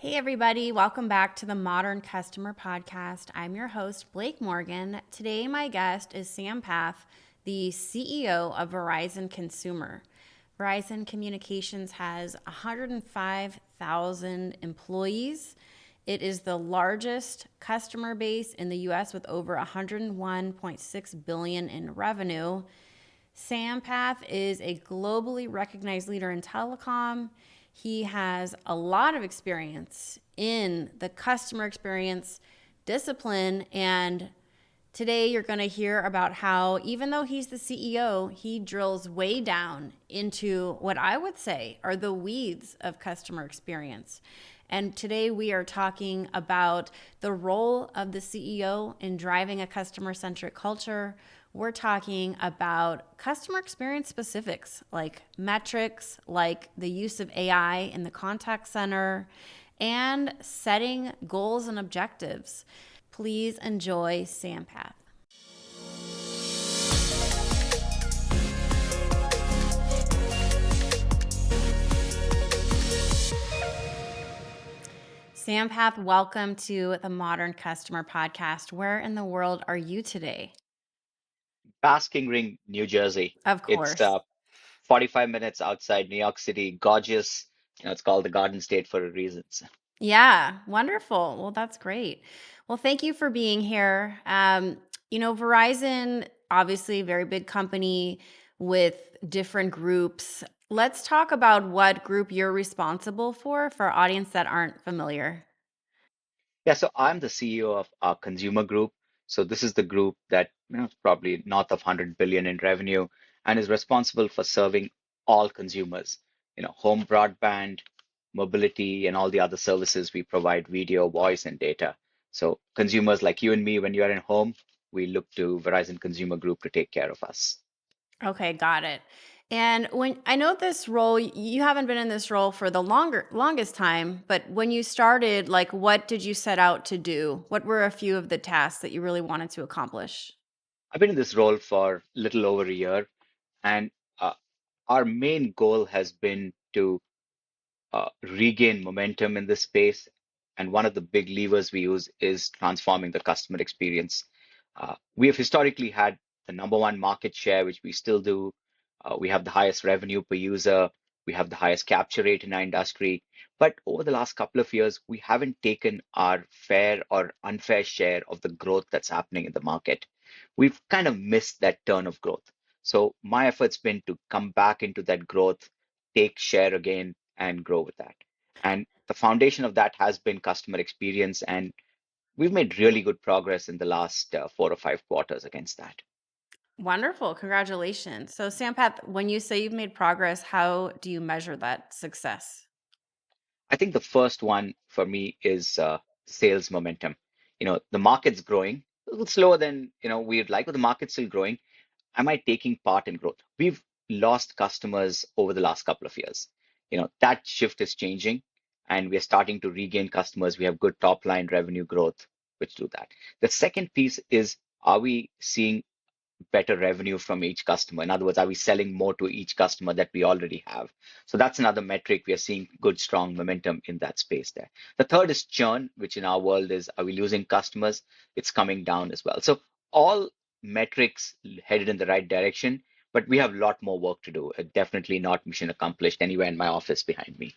Hey, everybody, welcome back to the Modern Customer Podcast. I'm your host, Blake Morgan. Today, my guest is Sampath, the CEO of Verizon Consumer. Verizon Communications has 105,000 employees. It is the largest customer base in the US with over 101.6 billion in revenue. Sampath is a globally recognized leader in telecom. He has a lot of experience in the customer experience discipline. And today you're going to hear about how, even though he's the CEO, he drills way down into what I would say are the weeds of customer experience. And today we are talking about the role of the CEO in driving a customer-centric culture. We're talking about customer experience specifics like metrics, like the use of AI in the contact center, and setting goals and objectives. Please enjoy Sampath. Sampath, welcome to the Modern Customer Podcast. Where in the world are you today? Basking Ring, New Jersey. Of It's course. 45 minutes outside New York City. Gorgeous. It's called the Garden State for a reason. Yeah, wonderful. Well, that's great. Well, thank you for being here. Verizon, obviously, very big company with different groups. Let's talk about what group you're responsible for our audience that aren't familiar. Yeah, so I'm the CEO of our consumer group. So this is the group that is probably north of 100 billion in revenue and is responsible for serving all consumers. Home broadband, mobility, and all the other services we provide, video, voice, and data. So consumers like you and me, when you are in home, we look to Verizon Consumer Group to take care of us. Okay, got it. And when I know this role, you haven't been in this role for the longest time, but when you started, like what did you set out to do? What were a few of the tasks that you really wanted to accomplish? I've been in this role for a little over a year, and uh, our main goal has been to regain momentum in this space. And one of the big levers we use is transforming the customer experience. We have historically had the number one market share, which we still do. We have the highest revenue per user. We have the highest capture rate in our industry. But over the last couple of years, we haven't taken our fair or unfair share of the growth that's happening in the market. We've kind of missed that turn of growth. So my effort's been to come back into that growth, take share again, and grow with that. And the foundation of that has been customer experience. And we've made really good progress in the last 4 or 5 quarters against that. Wonderful. Congratulations. So, Sampath, when you say you've made progress, how do you measure that success? I think the first one for me is sales momentum. The market's growing a little slower than we'd like, but the market's still growing. Am I taking part in growth? We've lost customers over the last couple of years. That shift is changing, and we're starting to regain customers. We have good top line revenue growth, which do that. The second piece is, are we seeing better revenue from each customer? In other words, are we selling more to each customer that we already have? So that's another metric. We are seeing good, strong momentum in that space there. The third is churn, which in our world is, are we losing customers? It's coming down as well. So all metrics headed in the right direction, but we have a lot more work to do. Definitely not mission accomplished anywhere in my office behind me.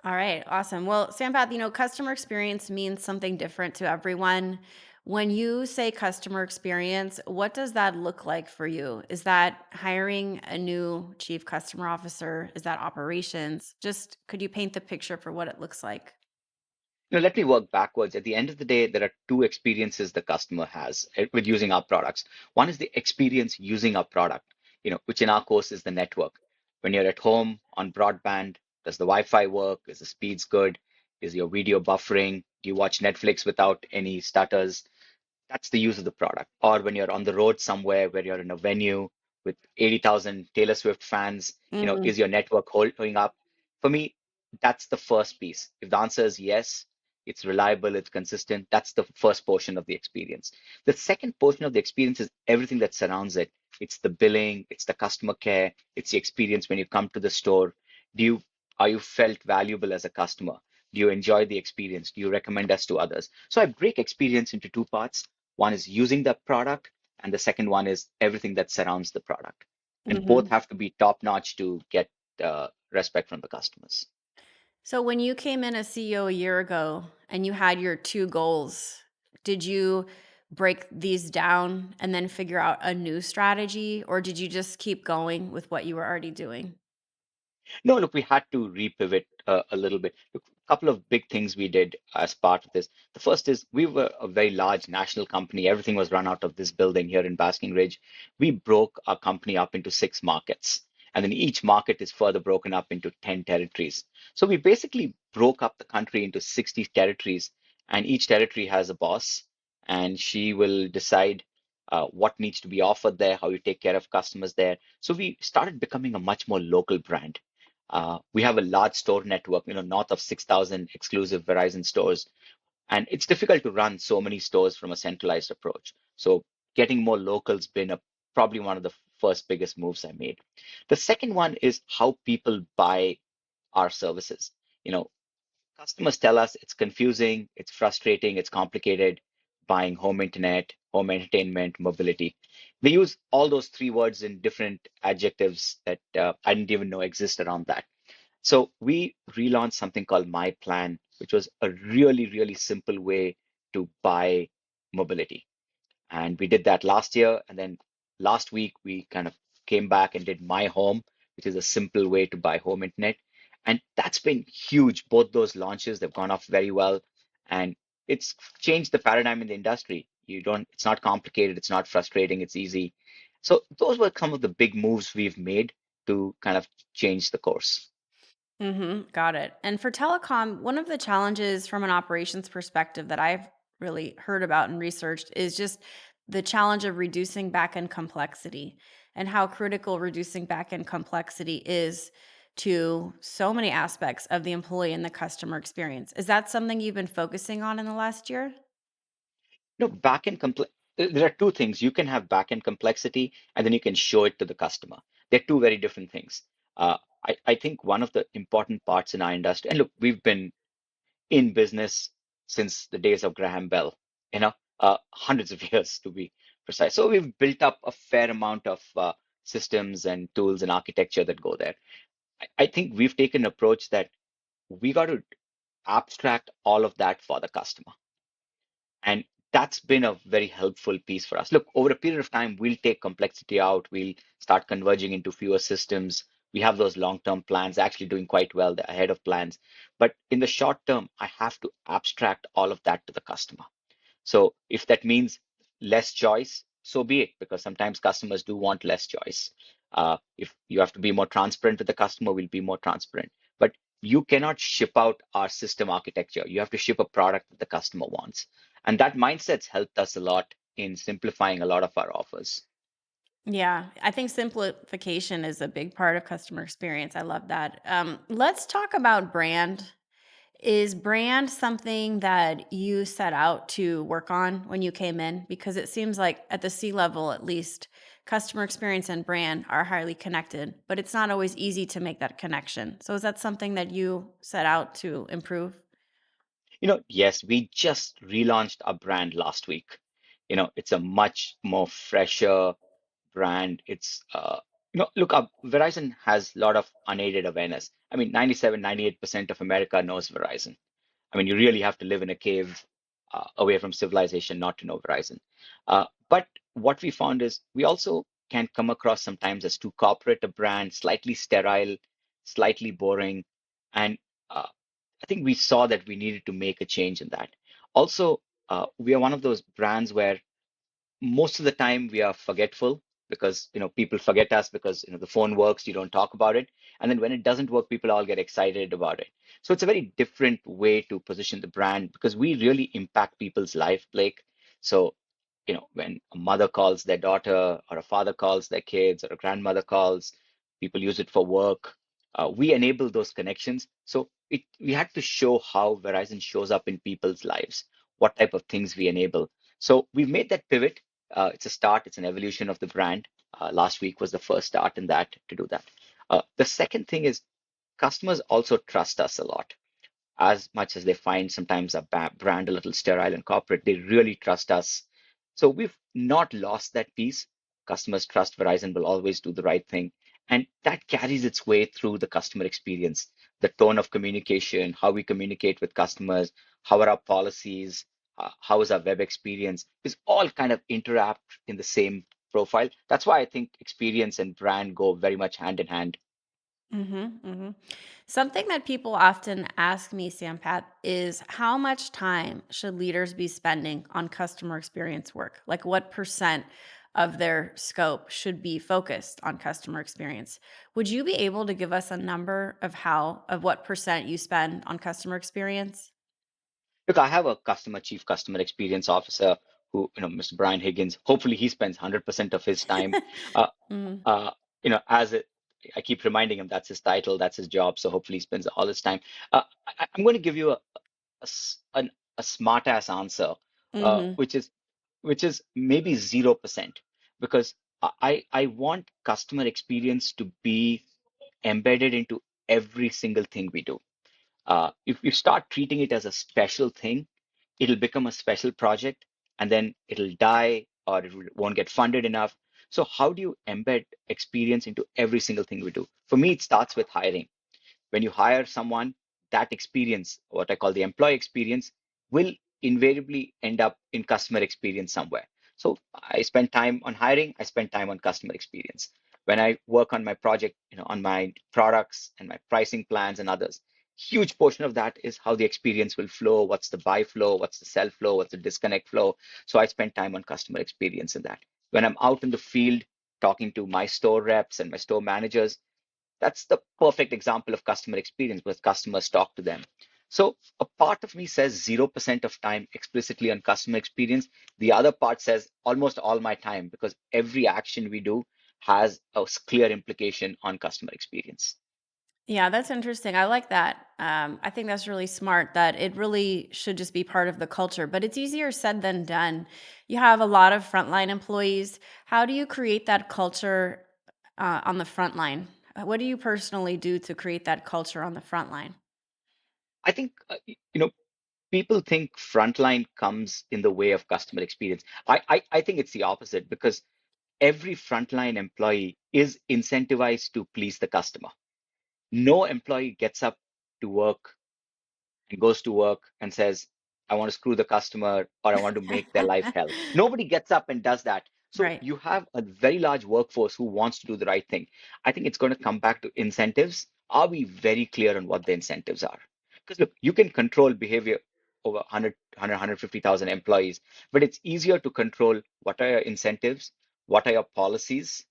All right, awesome. Well, Sampath, customer experience means something different to everyone. When you say customer experience, what does that look like for you? Is that hiring a new chief customer officer? Is that operations? Just could you paint the picture for what it looks like? Let me work backwards. At the end of the day, there are two experiences the customer has with using our products. One is the experience using our product, which in our course is the network. When you're at home on broadband, does the Wi-Fi work? Is the speeds good? Is your video buffering? Do you watch Netflix without any stutters? That's the use of the product. Or when you're on the road somewhere where you're in a venue with 80,000 Taylor Swift fans, Mm. is your network holding up? For me, that's the first piece. If the answer is yes, it's reliable, it's consistent, that's the first portion of the experience. The second portion of the experience is everything that surrounds it. It's the billing, it's the customer care, it's the experience when you come to the store. Do you are you felt valuable as a customer? Do you enjoy the experience? Do you recommend us to others? So I break experience into two parts. One is using the product, and the second one is everything that surrounds the product. And both Hmm. have to be top notch to get respect from the customers. So when you came in as CEO a year ago and you had your two goals, did you break these down and then figure out a new strategy, or did you just keep going with what you were already doing? No, look, we had to repivot a little bit. Look, a couple of big things we did as part of this. The first is we were a very large national company. Everything was run out of this building here in Basking Ridge. We broke our company up into 6 markets, and then each market is further broken up into 10 territories. So we basically broke up the country into 60 territories, and each territory has a boss, and she will decide what needs to be offered there, how you take care of customers there. So we started becoming a much more local brand. We have a large store network, north of 6,000 exclusive Verizon stores, and it's difficult to run so many stores from a centralized approach. So getting more locals been probably one of the first biggest moves I made. The second one is how people buy our services. You know, Customers tell us it's confusing, it's frustrating, it's complicated buying home internet, home entertainment, mobility. They use all those three words in different adjectives that I didn't even know exist around that. So we relaunched something called My Plan, which was a really, really simple way to buy mobility. And we did that last year. And then last week, we kind of came back and did My Home, which is a simple way to buy home internet. And that's been huge. Both those launches, they've gone off very well. And it's changed the paradigm in the industry. It's not complicated, it's not frustrating, it's easy. So those were some of the big moves we've made to kind of change the course. Got it. And for telecom, one of the challenges from an operations perspective that I've really heard about and researched is just the challenge of reducing backend complexity and how critical reducing backend complexity is to so many aspects of the employee and the customer experience. Is that something you've been focusing on in the last year? Backend there are two things. You can have backend complexity and then you can show it to the customer. They're two very different things. I think one of the important parts in our industry, and look, we've been in business since the days of Graham Bell, hundreds of years to be precise. So we've built up a fair amount of systems and tools and architecture that go there. I think we've taken an approach that we got to abstract all of that for the customer. And that's been a very helpful piece for us. Look, over a period of time, we'll take complexity out. We'll start converging into fewer systems. We have those long-term plans actually doing quite well. They're ahead of plans. But in the short term, I have to abstract all of that to the customer. So if that means less choice, so be it, because sometimes customers do want less choice. If you have to be more transparent with the customer, we'll be more transparent. But you cannot ship out our system architecture. You have to ship a product that the customer wants. And that mindset's helped us a lot in simplifying a lot of our offers. Yeah, I think simplification is a big part of customer experience. I love that. Let's talk about brand. Is brand something that you set out to work on when you came in? Because it seems like at the C level, at least, customer experience and brand are highly connected, but it's not always easy to make that connection. So, is that something that you set out to improve? Yes, we just relaunched our brand last week. It's a much more fresher brand. Look, Verizon has a lot of unaided awareness. I mean, 97, 98% of America knows Verizon. I mean, you really have to live in a cave away from civilization not to know Verizon. But what we found is we also can come across sometimes as too corporate a brand, slightly sterile, slightly boring. And I think we saw that we needed to make a change in that. Also, we are one of those brands where most of the time we are forgetful because people forget us because the phone works, you don't talk about it, and then when it doesn't work, people all get excited about it. So it's a very different way to position the brand because we really impact people's life, Blake. So when a mother calls their daughter or a father calls their kids or a grandmother calls, people use it for work. We enable those connections. So we had to show how Verizon shows up in people's lives, what type of things we enable. So we've made that pivot. It's a start, it's an evolution of the brand. Last week was the first start in that to do that. The second thing is customers also trust us a lot. as much as they find sometimes a brand a little sterile and corporate, they really trust us. So we've not lost that piece. Customers trust Verizon will always do the right thing. And that carries its way through the customer experience, the tone of communication, how we communicate with customers, how are our policies, how is our web experience, is all kind of interact in the same profile. That's why I think experience and brand go very much hand in hand. Mm-hmm. Something that people often ask me, Sampath, is how much time should leaders be spending on customer experience work? Like, what percent of their scope should be focused on customer experience? Would you be able to give us a number of of what percent you spend on customer experience? Look, I have a chief customer experience officer who, Mr. Brian Higgins. Hopefully, he spends 100% of his time. Uh, Mm, uh, as it, I keep reminding him that's his title, that's his job. So hopefully, he spends all his time. I'm going to give you a smart ass answer, mm-hmm. which is maybe 0%, because I want customer experience to be embedded into every single thing we do. If you start treating it as a special thing, it'll become a special project and then it'll die or it won't get funded enough. So, how do you embed experience into every single thing we do? For me, it starts with hiring. When you hire someone, that experience, what I call the employee experience, will invariably end up in customer experience somewhere. So I spend time on hiring, I spend time on customer experience. When I work on my project, on my products and my pricing plans and others, huge portion of that is how the experience will flow, what's the buy flow, what's the sell flow, what's the disconnect flow. So I spend time on customer experience in that. When I'm out in the field talking to my store reps and my store managers, that's the perfect example of customer experience with customers talk to them. So a part of me says 0% of time explicitly on customer experience. The other part says almost all my time because every action we do has a clear implication on customer experience. Yeah, that's interesting. I like that. I think that's really smart that it really should just be part of the culture, but it's easier said than done. You have a lot of frontline employees. How do you create that culture on the front line? What do you personally do to create that culture on the front line? I think, people think frontline comes in the way of customer experience. I think it's the opposite because every frontline employee is incentivized to please the customer. No employee gets up to work and goes to work and says, I want to screw the customer or I want to make their life hell. Nobody gets up and does that. So Right. you have a very large workforce who wants to do the right thing. I think it's going to come back to incentives. Are we very clear on what the incentives are? Because look, you can control behavior over 100, 150,000 employees, but it's easier to control what are your incentives, what are your policies,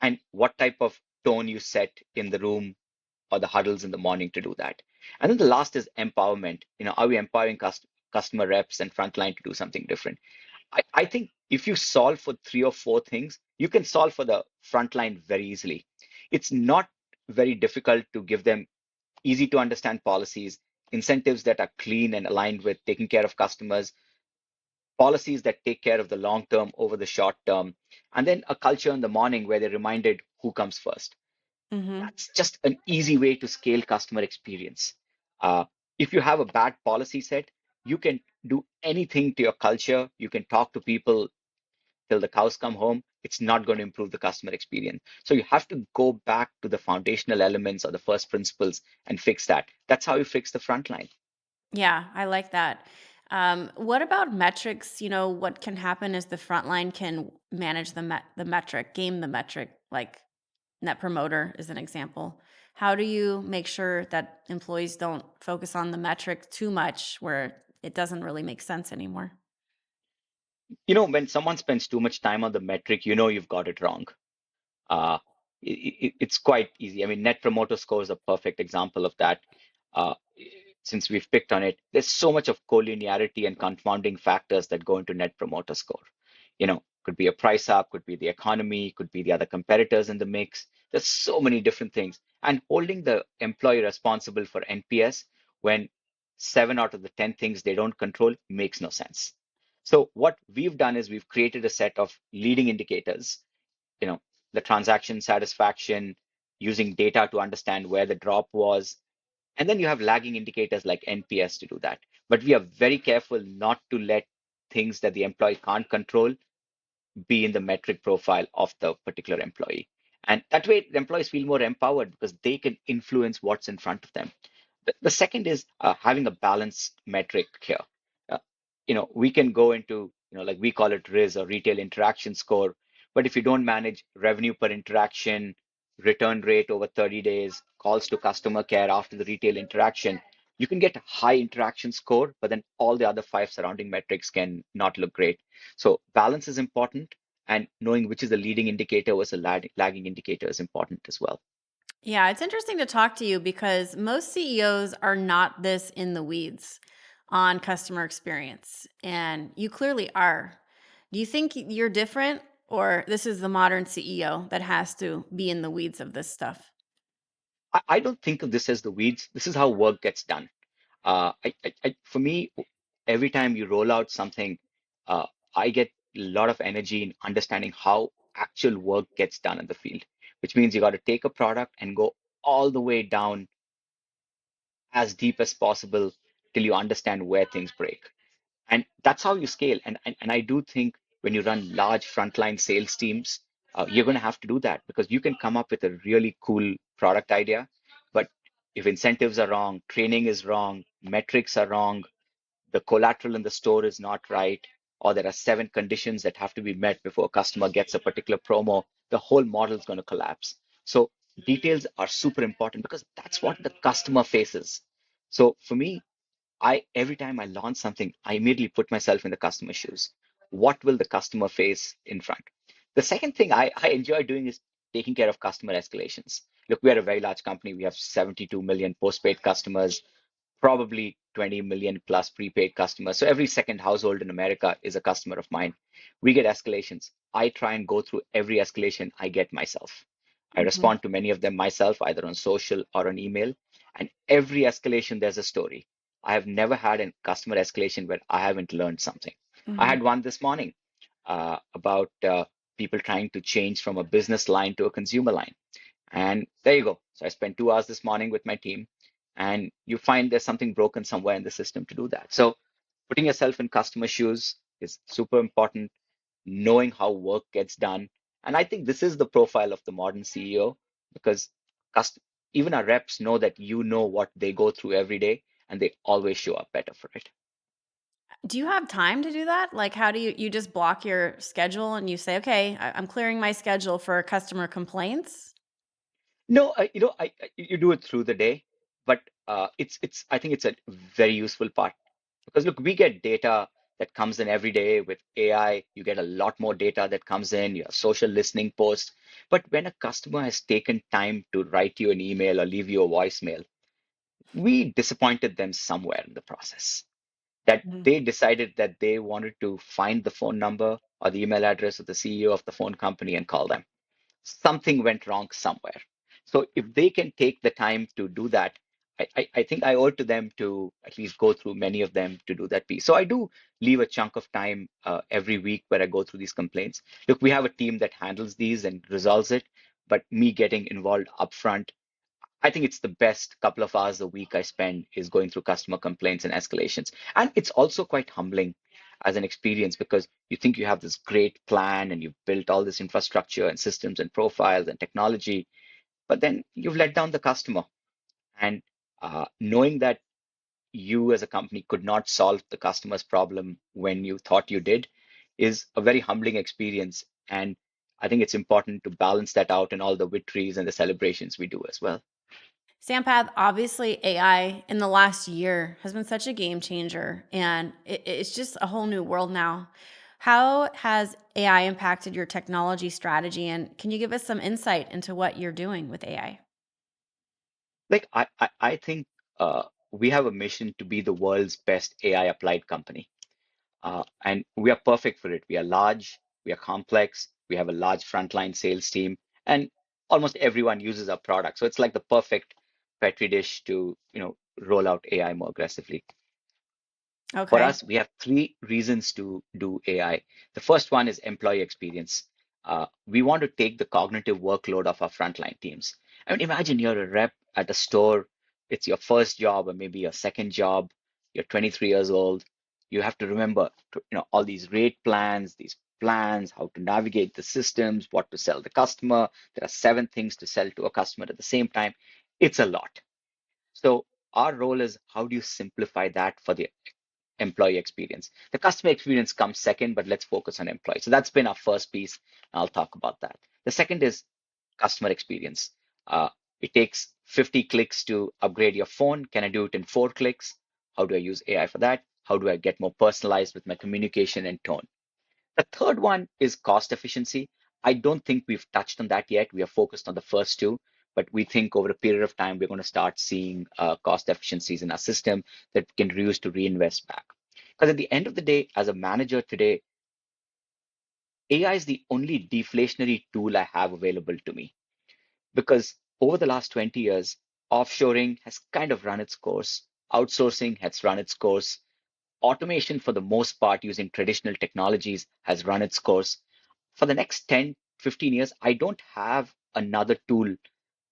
and what type of tone you set in the room or the huddles in the morning to do that. And then the last is empowerment. Are we empowering customer reps and frontline to do something different? I think if you solve for three or four things, you can solve for the frontline very easily. It's not very difficult to give them easy to understand policies, incentives that are clean and aligned with taking care of customers, policies that take care of the long term over the short term, and then a culture in the morning where they're reminded who comes first. Hmm. That's just an easy way to scale customer experience. Uh, if you have a bad policy set, you can do anything to your culture. You can talk to people till the cows come home. It's not going to improve the customer experience. So you have to go back to the foundational elements or the first principles and fix that. That's how you fix the front line. Yeah, I like that. What about metrics? What can happen is the front line can manage the metric, game the metric, like Net Promoter is an example. How do you make sure that employees don't focus on the metric too much where it doesn't really make sense anymore? When someone spends too much time on the metric, you've got it wrong. Uh, it's quite easy. I mean, Net Promoter Score is a perfect example of that. Uh, since we've picked on it, there's so much of collinearity and confounding factors that go into Net Promoter Score. Could be a price up, could be the economy, could be the other competitors in the mix. There's so many different things. And holding the employee responsible for NPS when 7 out of the 10 things they don't control makes no sense. So what we've done is we've created a set of leading indicators, you know, the transaction satisfaction, using data to understand where the drop was, And then you have lagging indicators like NPS to do that. But we are very careful not to let things that the employee can't control be in the metric profile of the particular employee. And that way, the employees feel more empowered because they can influence what's in front of them. The second is having a balanced metric here. Uh, we can go into, like we call it RIS or retail interaction score, but if you don't manage revenue per interaction, return rate over 30 days, calls to customer care after the retail interaction, you can get a high interaction score, but then all the other five surrounding metrics can not look great. So balance is important, and knowing which is a leading indicator versus a lagging indicator is important as well. Yeah, it's interesting to talk to you because most CEOs are not this in the weeds on customer experience, and you clearly are. Do you think you're different, or this is the modern CEO that has to be in the weeds of this stuff? I don't think of this as the weeds. This is how work gets done. For me, every time you roll out something, uh, I get a lot of energy in understanding how actual work gets done in the field, which means you got to take a product and go all the way down as deep as possible till you understand where things break. And that's how you scale. And I do think when you run large frontline sales teams, you're going to have to do that because you can come up with a really cool product idea. But if incentives are wrong, training is wrong, metrics are wrong, the collateral in the store is not right, or there are seven conditions that have to be met before a customer gets a particular promo, the whole model is going to collapse. So details are super important because that's what the customer faces. So for me, I every time I launch something, I immediately put myself in the customer's shoes. What will the customer face in front? The second thing I enjoy doing is taking care of customer escalations. Look, we are a very large company. We have 72 million postpaid customers, probably 20 million plus prepaid customers. So every second household in America is a customer of mine. We get escalations. I try and go through every escalation I get myself. I Hmm. respond to many of them myself, either on social or on email. And every escalation, there's a story. I have never had a customer escalation where I haven't learned something. I Hmm. had one this morning about people trying to change from a business line to a consumer line. And there you go. So I spent 2 hours this morning with my team, and you find there's something broken somewhere in the system to do that. So putting yourself in customer shoes is super important, knowing how work gets done. And I think this is the profile of the modern CEO because cust- even our reps know that you know what they go through every day, and they always show up better for it. Do you have time to do that? Like, how do you just block your schedule and you say, okay, I'm clearing my schedule for customer complaints? No, you do it through the day, but it's I think it's a very useful part because look, we get data that comes in every day with AI. You get a lot more data that comes in, your social listening posts. But when a customer has taken time to write you an email or leave you a voicemail, we disappointed them somewhere in the process. That Mhm. they decided that they wanted to find the phone number or the email address of the CEO of the phone company and call them. Something went wrong somewhere. So if they can take the time to do that, I think I owe it to them to at least go through many of them to do that piece. So I do leave a chunk of time every week where I go through these complaints. Look, we have a team that handles these and resolves it, but me getting involved upfront, I think it's the best couple of hours a week I spend is going through customer complaints and escalations. And it's also quite humbling as an experience because you think you have this great plan and you've built all this infrastructure and systems and profiles and technology, but then you've let down the customer. And knowing that you as a company could not solve the customer's problem when you thought you did is a very humbling experience. And I think it's important to balance that out in all the victories and the celebrations we do as well. Sampath, obviously, AI in the last year has been such a game changer, and it's just a whole new world now. How has AI impacted your technology strategy, and can you give us some insight into what you're doing with AI? Like I think we have a mission to be the world's best AI applied company, and we are perfect for it. We are large, we are complex, we have a large frontline sales team, and almost everyone uses our product. So it's like the perfect petri dish to roll out AI more aggressively. For Okay. us, we have three reasons to do AI. The first one is employee experience. We want to take the cognitive workload of our frontline teams. I mean, imagine you're a rep at a store. it's your first job or maybe your second job, you're 23 years old, you have to remember all these rate plans, these plans, how to navigate the systems, what to sell the customer. There are 7 things to sell to a customer at the same time. It's a lot. So our role is, how do you simplify that for the employee experience? The customer experience comes second, but let's focus on employee. So that's been our first piece. I'll talk about that. The second is customer experience. Uh, it takes 50 clicks to upgrade your phone. Can I do it in 4 clicks? How do I use AI for that? How do I get more personalized with my communication and tone? The third one is cost efficiency. I don't think we've touched on that yet. We are focused on the first two, but we think over a period of time, we're going to start seeing cost efficiencies in our system that we can reuse to reinvest back. Because at the end of the day, as a manager today, AI is the only deflationary tool I have available to me. Because over the last 20 years, offshoring has kind of run its course, outsourcing has run its course, automation for the most part using traditional technologies has run its course. For the next 10, 15 years, I don't have another tool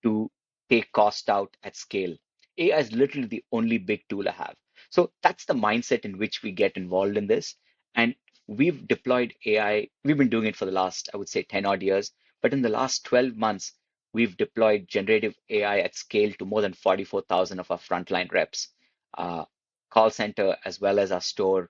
to take cost out at scale. AI is literally the only big tool I have. So that's the mindset in which we get involved in this. And we've deployed AI, we've been doing it for the last, I would say, 10 odd years. But in the last 12 months, we've deployed generative AI at scale to more than 44,000 of our frontline reps, uh, call center, as well as our store.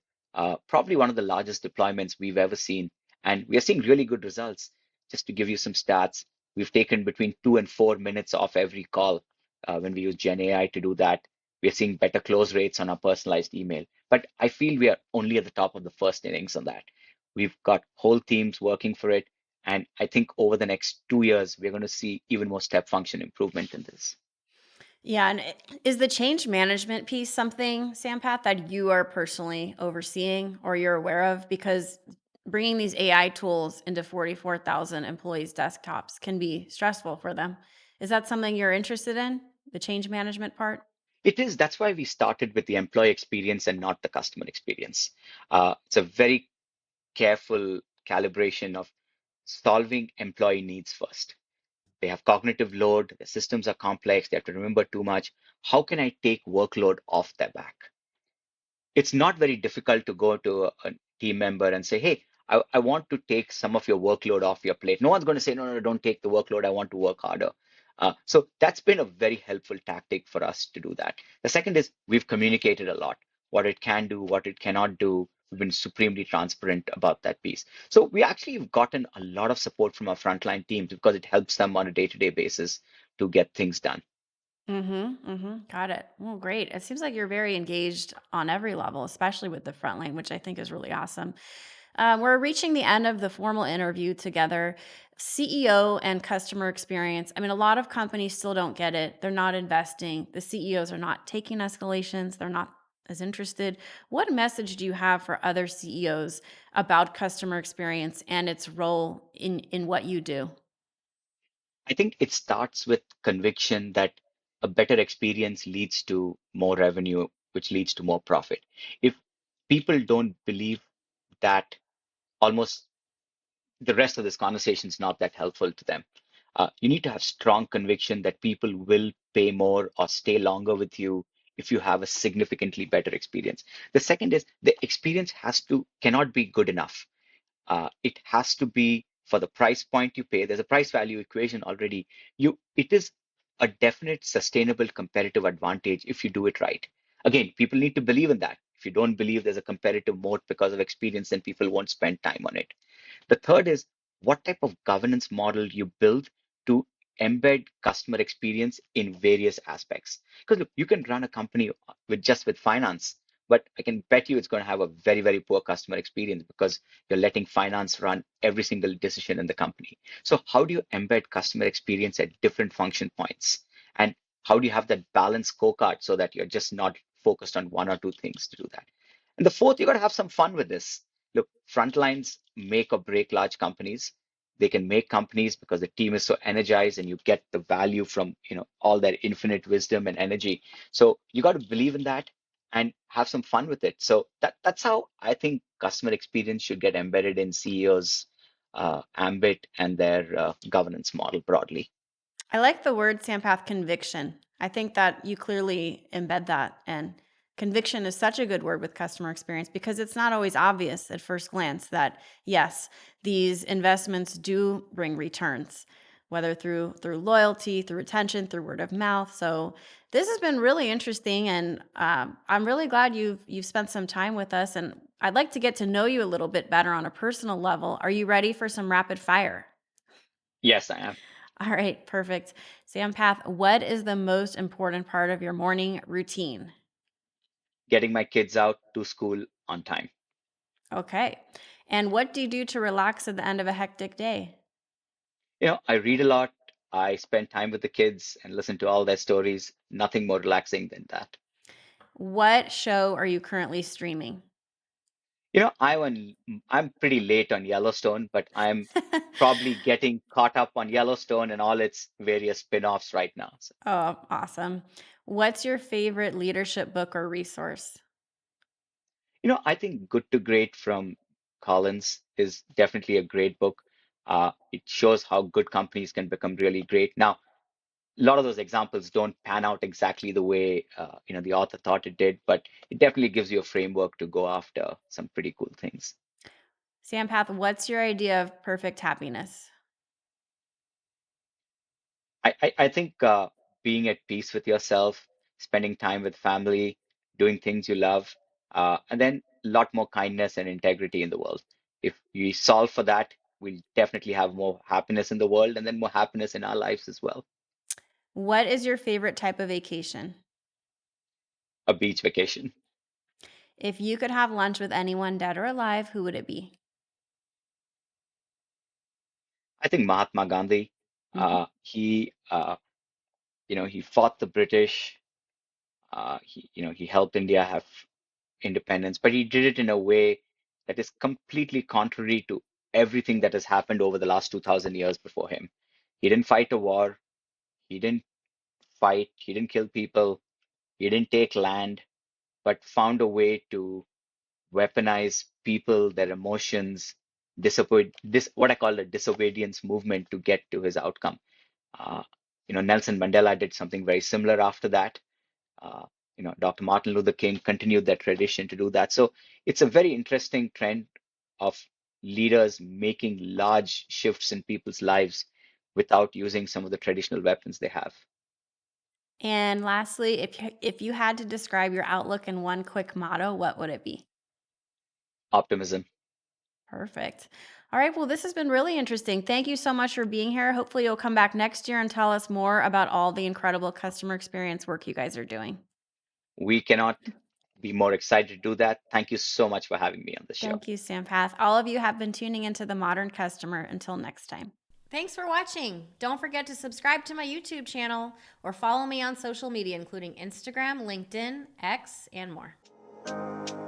Probably one of the largest deployments we've ever seen. And we are seeing really good results. Just to give you some stats, we've taken between 2 and 4 minutes off every call when we use Gen AI to do that. We are seeing better close rates on our personalized email. But I feel we are only at the top of the first innings on that. We've got whole teams working for it. And I think over the next 2 years, we're going to see even more step function improvement in this. Yeah, and is the change management piece something, Sampath, that you are personally overseeing or you're aware of? Because bringing these AI tools into 44,000 employees' desktops can be stressful for them. Is that something you're interested in, the change management part? It is. That's why we started with the employee experience and not the customer experience. It's a very careful calibration of solving employee needs first. They have cognitive load, the systems are complex, they have to remember too much. How can I take workload off their back? It's not very difficult to go to a team member and say, hey, I want to take some of your workload off your plate. No one's going to say, no, no, don't take the workload. I want to work harder. So that's been a very helpful tactic for us to do that. The second is we've communicated a lot, what it can do, what it cannot do. We've been supremely transparent about that piece. So we actually have gotten a lot of support from our frontline teams because it helps them on a day-to-day basis to get things done. Got it. Well, great. It seems like you're very engaged on every level, especially with the frontline, which I think is really awesome. We're reaching the end of the formal interview together. CEO and customer experience. I mean, a lot of companies still don't get it. They're not investing. The CEOs are not taking escalations. They're not as interested. What message do you have for other CEOs about customer experience and its role in what you do? I think it starts with conviction that a better experience leads to more revenue, which leads to more profit. If people don't believe that, almost the rest of this conversation is not that helpful to them. You need to have strong conviction that people will pay more or stay longer with you if you have a significantly better experience. The second is the experience cannot be good enough. It has to be for the price point you pay. There's a price value equation already. It is a definite sustainable competitive advantage if you do it right. Again, people need to believe in that. If you don't believe there's a competitive moat because of experience, then people won't spend time on it. The third is what type of governance model you build to embed customer experience in various aspects. Because look, you can run a company with finance, but I can bet you it's going to have a very, very poor customer experience because you're letting finance run every single decision in the company. So how do you embed customer experience at different function points? And how do you have that balanced scorecard so that you're just not focused on one or two things to do that? And the fourth, you got to have some fun with this. Look, frontlines make or break large companies. They can make companies because the team is so energized and you get the value from all their infinite wisdom and energy. So you got to believe in that and have some fun with it. So that's how I think customer experience should get embedded in CEOs' ambit and their governance model broadly. I like the word Sampath conviction. I think that you clearly embed that. And conviction is such a good word with customer experience because it's not always obvious at first glance that, yes, these investments do bring returns, whether through loyalty, through retention, through word of mouth. So this has been really interesting, and I'm really glad you've spent some time with us. And I'd like to get to know you a little bit better on a personal level. Are you ready for some rapid fire? Yes, I am. All right, perfect. Sampath, what is the most important part of your morning routine? Getting my kids out to school on time. Okay. And what do you do to relax at the end of a hectic day? I read a lot. I spend time with the kids and listen to all their stories. Nothing more relaxing than that. What show are you currently streaming? I'm pretty late on Yellowstone, but I'm probably getting caught up on Yellowstone and all its various spin-offs right now. So, Oh, awesome. What's your favorite leadership book or resource? I think Good to Great from Collins is definitely a great book. It shows how good companies can become really great. Now, a lot of those examples don't pan out exactly the way the author thought it did, but it definitely gives you a framework to go after some pretty cool things. Sampath, what's your idea of perfect happiness? I think being at peace with yourself, spending time with family, doing things you love, and then a lot more kindness and integrity in the world. If we solve for that, we'll definitely have more happiness in the world and then more happiness in our lives as well. What is your favorite type of vacation? A beach vacation. If you could have lunch with anyone dead or alive, who would it be? I think Mahatma Gandhi, Mhm. he fought the British. He helped India have independence, but he did it in a way that is completely contrary to everything that has happened over the last 2000 years before him. He didn't fight a war. He didn't fight. He didn't kill people. He didn't take land, but found a way to weaponize people, their emotions, what I call a disobedience movement to get to his outcome. Uh, Nelson Mandela did something very similar after that. Uh, Dr. Martin Luther King continued that tradition to do that. So it's a very interesting trend of leaders making large shifts in people's lives without using some of the traditional weapons they have. And lastly, if you had to describe your outlook in one quick motto, what would it be? Optimism. Perfect. All right. Well, this has been really interesting. Thank you so much for being here. Hopefully, you'll come back next year and tell us more about all the incredible customer experience work you guys are doing. We cannot be more excited to do that. Thank you so much for having me on the show. Thank you, Sampath. All of you have been tuning into The Modern Customer. Until next time. Thanks for watching. Don't forget to subscribe to my YouTube channel or follow me on social media, including Instagram, LinkedIn, X, and more.